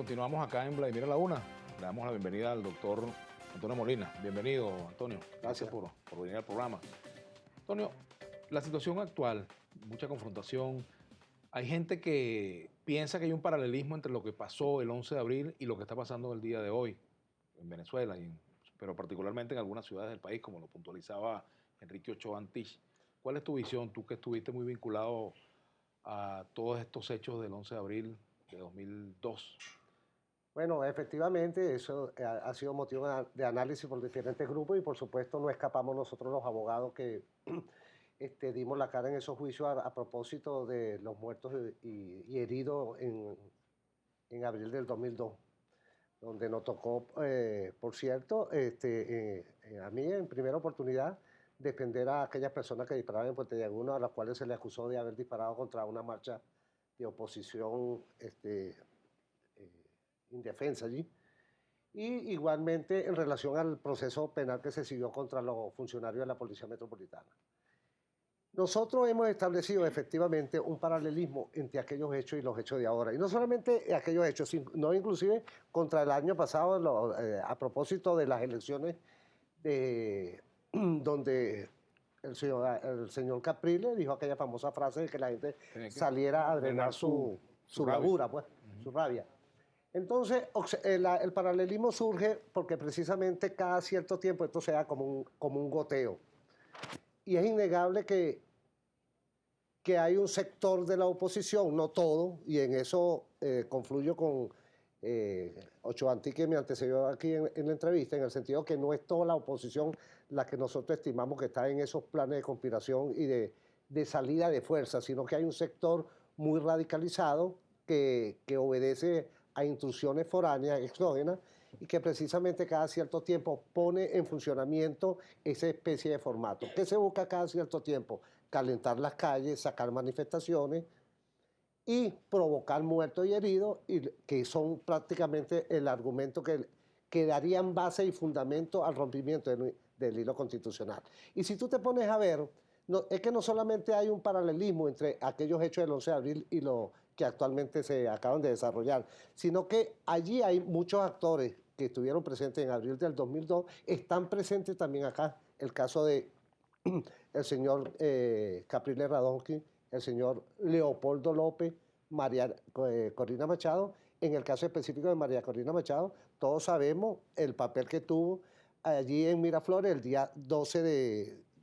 continuamos acá en Vladimir a la Una. Le damos la bienvenida al doctor Antonio Molina. Bienvenido, Antonio. Gracias por venir al programa. Antonio, la situación actual, mucha confrontación. Hay gente que piensa que hay un paralelismo entre lo que pasó el 11 de abril y lo que está pasando el día de hoy en Venezuela, pero particularmente en algunas ciudades del país, como lo puntualizaba Enrique Ochoa Antich. ¿Cuál es tu visión? Tú que estuviste muy vinculado a todos estos hechos del 11 de abril de 2002. Bueno, efectivamente, eso ha sido motivo de análisis por diferentes grupos y por supuesto no escapamos nosotros los abogados que dimos la cara en esos juicios a propósito de los muertos y heridos en abril del 2002, donde nos tocó, por cierto, a mí en primera oportunidad defender a aquellas personas que disparaban en Puente Llaguno, a las cuales se les acusó de haber disparado contra una marcha de oposición indefensa allí. Y igualmente en relación al proceso penal que se siguió contra los funcionarios de la Policía Metropolitana. Nosotros hemos establecido efectivamente un paralelismo entre aquellos hechos y los hechos de ahora. Y no solamente aquellos hechos, sino inclusive contra el año pasado, a propósito de las elecciones donde el señor Capriles dijo aquella famosa frase de que la gente saliera a drenar su bravura, pues, su rabia. Entonces, el paralelismo surge porque precisamente cada cierto tiempo esto se da como un goteo. Y es innegable que hay un sector de la oposición, no todo, y en eso confluyo con Ochoa Antich, que me antecedió aquí en la entrevista, en el sentido que no es toda la oposición la que nosotros estimamos que está en esos planes de conspiración y de salida de fuerza, sino que hay un sector muy radicalizado que obedece a instrucciones foráneas, exógenas, y que precisamente cada cierto tiempo pone en funcionamiento esa especie de formato. ¿Qué se busca cada cierto tiempo? Calentar las calles, sacar manifestaciones y provocar muertos y heridos, que son prácticamente el argumento que darían base y fundamento al rompimiento del hilo constitucional. Y si tú te pones a ver, es que no solamente hay un paralelismo entre aquellos hechos del 11 de abril y lo que actualmente se acaban de desarrollar, sino que allí hay muchos actores que estuvieron presentes en abril del 2002, están presentes también acá. El caso de el señor Capriles Radonsky, el señor Leopoldo López, María Corina Machado. En el caso específico de María Corina Machado, todos sabemos el papel que tuvo allí en Miraflores el día 12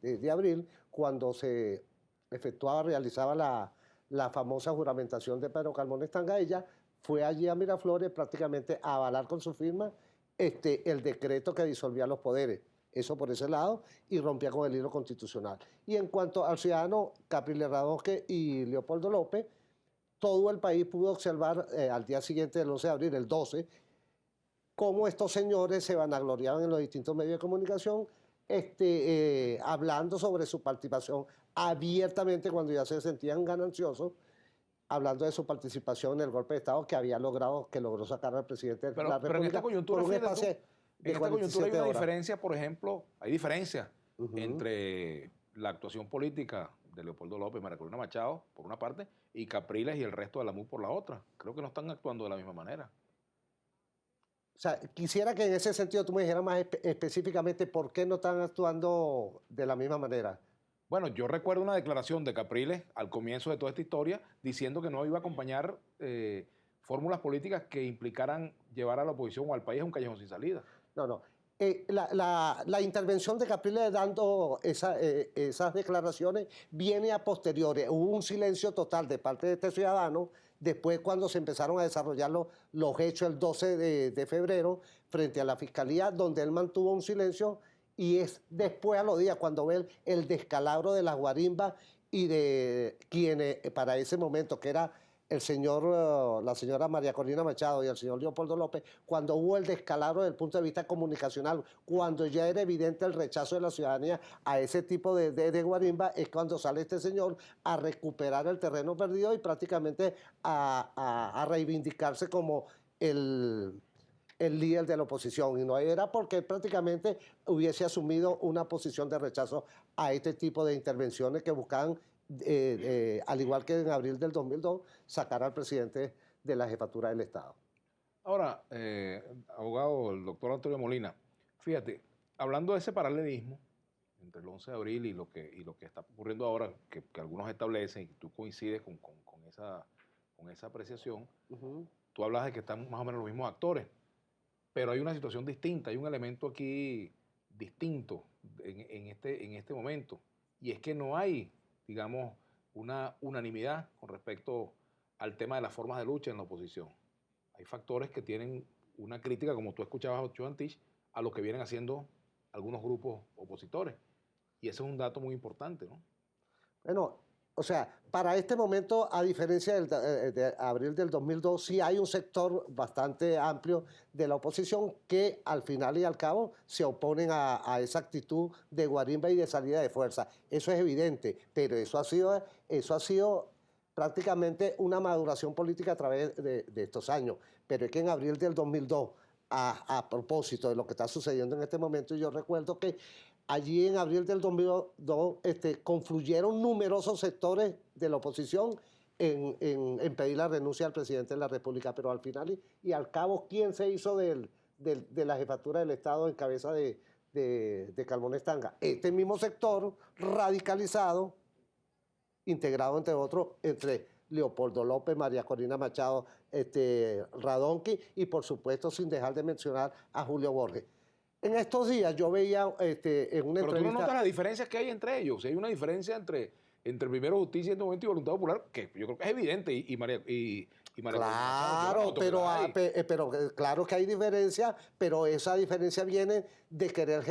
de abril, cuando se realizaba la famosa juramentación de Pedro Carmona Estanga. Ella fue allí a Miraflores prácticamente a avalar con su firma el decreto que disolvía los poderes. Eso por ese lado, y rompía con el hilo constitucional. Y en cuanto al ciudadano Capriles Radonsky y Leopoldo López, todo el país pudo observar al día siguiente del 11 de abril, el 12, cómo estos señores se vanagloriaban en los distintos medios de comunicación, hablando sobre su participación abiertamente cuando ya se sentían gananciosos, hablando de su participación en el golpe de Estado que logró sacar al presidente de la República. Pero en esta coyuntura, hay una diferencia, por ejemplo, hay diferencia entre la actuación política de Leopoldo López, María Corina Machado, por una parte, y Capriles y el resto de la MUD por la otra. Creo que no están actuando de la misma manera. O sea, quisiera que en ese sentido tú me dijeras más específicamente por qué no están actuando de la misma manera. Bueno, yo recuerdo una declaración de Capriles al comienzo de toda esta historia diciendo que no iba a acompañar fórmulas políticas que implicaran llevar a la oposición o al país a un callejón sin salida. No. La intervención de Capriles dando esas declaraciones viene a posteriori. Hubo un silencio total de parte de este ciudadano después cuando se empezaron a desarrollar los hechos el 12 de febrero frente a la Fiscalía, donde él mantuvo un silencio, y es después a los días cuando ve el descalabro de las guarimbas y de quienes para ese momento, que era la señora María Corina Machado y el señor Leopoldo López, cuando hubo el descalabro desde el punto de vista comunicacional, cuando ya era evidente el rechazo de la ciudadanía a ese tipo de guarimba, es cuando sale este señor a recuperar el terreno perdido y prácticamente a reivindicarse como el líder de la oposición, y no era porque prácticamente hubiese asumido una posición de rechazo a este tipo de intervenciones que buscaban, al igual que en abril del 2002, sacar al presidente de la jefatura del Estado. Ahora, abogado, el doctor Antonio Molina, fíjate, hablando de ese paralelismo entre el 11 de abril y lo que está ocurriendo ahora, que algunos establecen, y tú coincides con esa apreciación, tú hablas de que están más o menos los mismos actores, pero hay una situación distinta, hay un elemento aquí distinto en este momento, y es que no hay, digamos, una unanimidad con respecto al tema de las formas de lucha en la oposición. Hay factores que tienen una crítica, como tú escuchabas a Ochoa Antich, a lo que vienen haciendo algunos grupos opositores. Y ese es un dato muy importante, ¿no? Bueno, o sea, para este momento, a diferencia de abril del 2002, sí hay un sector bastante amplio de la oposición que al final y al cabo se oponen a esa actitud de guarimba y de salida de fuerza. Eso es evidente, pero eso ha sido prácticamente una maduración política a través de estos años. Pero es que en abril del 2002, a propósito de lo que está sucediendo en este momento, yo recuerdo que allí en abril del 2002 confluyeron numerosos sectores de la oposición en pedir la renuncia al presidente de la República, pero al final y al cabo, ¿quién se hizo de la jefatura del Estado en cabeza de Carmona Stanga? Este mismo sector radicalizado, integrado entre otros, entre Leopoldo López, María Corina Machado, Radonqui y por supuesto sin dejar de mencionar a Julio Borges. En estos días yo veía en una entrevista... Pero tú no notas las diferencias que hay entre ellos. Hay una diferencia entre Primero Justicia en este momento y Voluntad Popular, que yo creo que es evidente. Y María Claro, pero claro que hay diferencia, pero esa diferencia viene de querer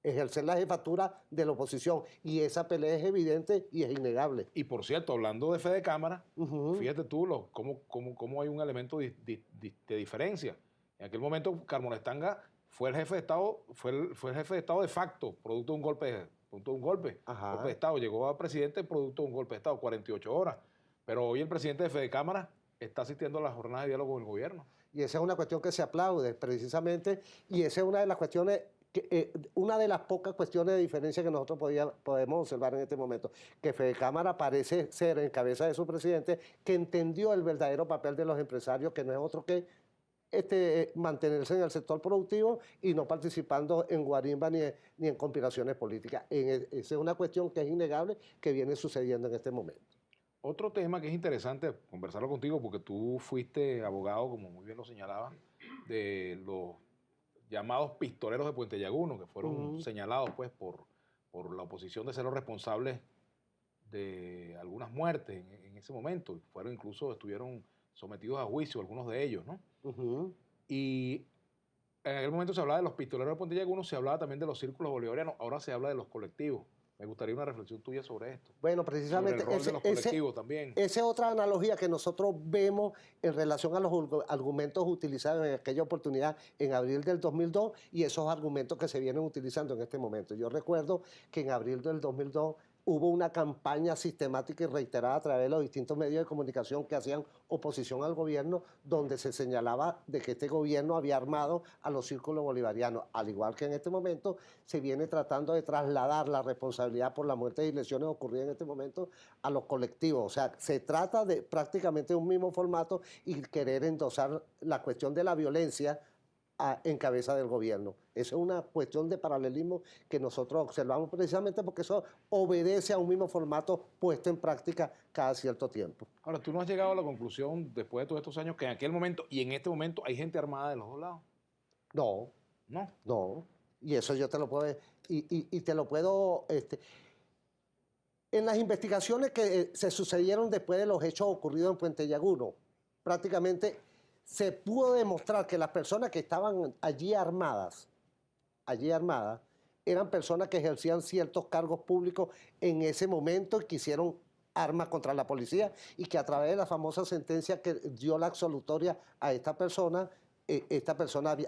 ejercer la jefatura de la oposición. Y esa pelea es evidente y es innegable. Y por cierto, hablando de fe de cámara, fíjate tú cómo hay un elemento de diferencia. En aquel momento, Carmona Stanga fue el jefe de Estado, fue el jefe de Estado de facto, producto de un golpe, golpe de Estado. Llegó a presidente producto de un golpe de Estado, 48 horas. Pero hoy el presidente de Fede Cámara está asistiendo a las jornadas de diálogo con el gobierno. Y esa es una cuestión que se aplaude, precisamente, y esa es una de las cuestiones, una de las pocas cuestiones de diferencia que nosotros podemos observar en este momento, que Fede Cámara parece ser, en cabeza de su presidente, que entendió el verdadero papel de los empresarios, que no es otro que mantenerse en el sector productivo y no participando en guarimba ni en conspiraciones políticas. Esa es una cuestión que es innegable que viene sucediendo en este momento. Otro tema que es interesante conversarlo contigo, porque tú fuiste abogado, como muy bien lo señalaba, de los llamados pistoleros de Puente Llaguno, que fueron señalados pues, por la oposición de ser los responsables de algunas muertes en ese momento. Estuvieron sometidos a juicio algunos de ellos, ¿no? Y en aquel momento se hablaba de los pistoleros de Puente Llaguno, se hablaba también de los círculos bolivarianos, ahora se habla de los colectivos. Me gustaría una reflexión tuya sobre esto. Bueno, precisamente esa es otra analogía que nosotros vemos en relación a los argumentos utilizados en aquella oportunidad en abril del 2002 y esos argumentos que se vienen utilizando en este momento. Yo recuerdo que en abril del 2002 hubo una campaña sistemática y reiterada a través de los distintos medios de comunicación que hacían oposición al gobierno, donde se señalaba de que este gobierno había armado a los círculos bolivarianos. Al igual que en este momento se viene tratando de trasladar la responsabilidad por la muerte y lesiones ocurridas en este momento a los colectivos. O sea, se trata de prácticamente un mismo formato y querer endosar la cuestión de la violencia en cabeza del gobierno. Esa es una cuestión de paralelismo que nosotros observamos precisamente porque eso obedece a un mismo formato puesto en práctica cada cierto tiempo. Ahora, ¿tú no has llegado a la conclusión, después de todos estos años, que en aquel momento y en este momento hay gente armada de los dos lados? No. ¿No? No. Y eso yo te lo puedo... Y te lo puedo... En las investigaciones que se sucedieron después de los hechos ocurridos en Puente Llaguno, prácticamente se pudo demostrar que las personas que estaban allí armadas, eran personas que ejercían ciertos cargos públicos en ese momento y que hicieron armas contra la policía y que a través de la famosa sentencia que dio la absolutoria a esta persona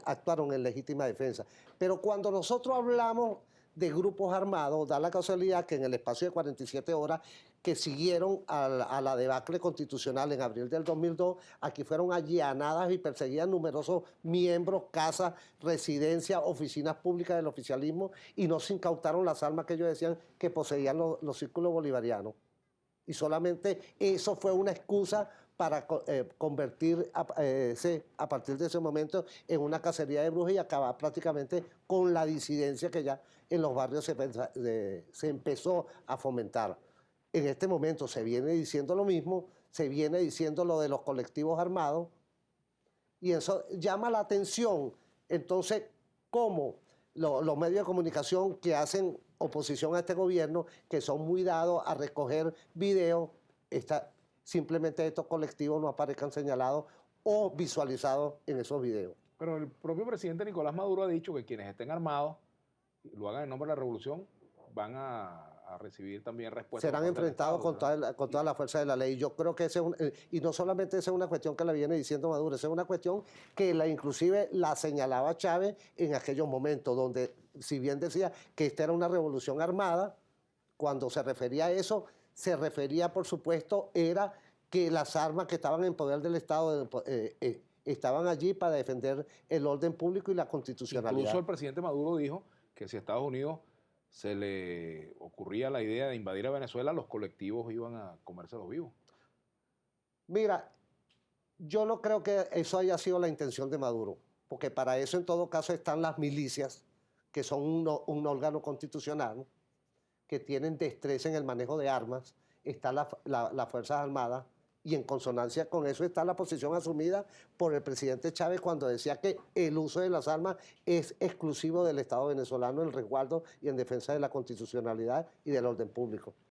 actuaron en legítima defensa. Pero cuando nosotros hablamos de grupos armados, da la casualidad que en el espacio de 47 horas que siguieron a la debacle constitucional en abril del 2002, aquí fueron allanadas y perseguían numerosos miembros, casas, residencias, oficinas públicas del oficialismo y no se incautaron las armas que ellos decían que poseían los círculos bolivarianos. Y solamente eso fue una excusa para convertir a partir de ese momento en una cacería de brujas y acabar prácticamente con la disidencia que ya en los barrios se empezó a fomentar. En este momento se viene diciendo lo mismo, se viene diciendo lo de los colectivos armados, y eso llama la atención. Entonces, ¿cómo los medios de comunicación que hacen oposición a este gobierno, que son muy dados a recoger videos, simplemente estos colectivos no aparezcan señalados o visualizados en esos videos? Pero el propio presidente Nicolás Maduro ha dicho que quienes estén armados, lo hagan en nombre de la revolución, van a recibir también respuestas. Serán enfrentados con toda la fuerza de la ley. Yo creo que y no solamente esa es una cuestión que la viene diciendo Maduro, esa es una cuestión que inclusive la señalaba Chávez en aquellos momentos, donde si bien decía que esta era una revolución armada, cuando se refería a eso, se refería, por supuesto, era que las armas que estaban en poder del Estado estaban allí para defender el orden público y la constitucionalidad. Incluso el presidente Maduro dijo que si a Estados Unidos se le ocurría la idea de invadir a Venezuela, los colectivos iban a comérselos vivos. Mira, yo no creo que eso haya sido la intención de Maduro, porque para eso en todo caso están las milicias, que son un órgano constitucional, que tienen destreza en el manejo de armas, están las Fuerzas Armadas, y en consonancia con eso está la posición asumida por el presidente Chávez cuando decía que el uso de las armas es exclusivo del Estado venezolano en resguardo y en defensa de la constitucionalidad y del orden público.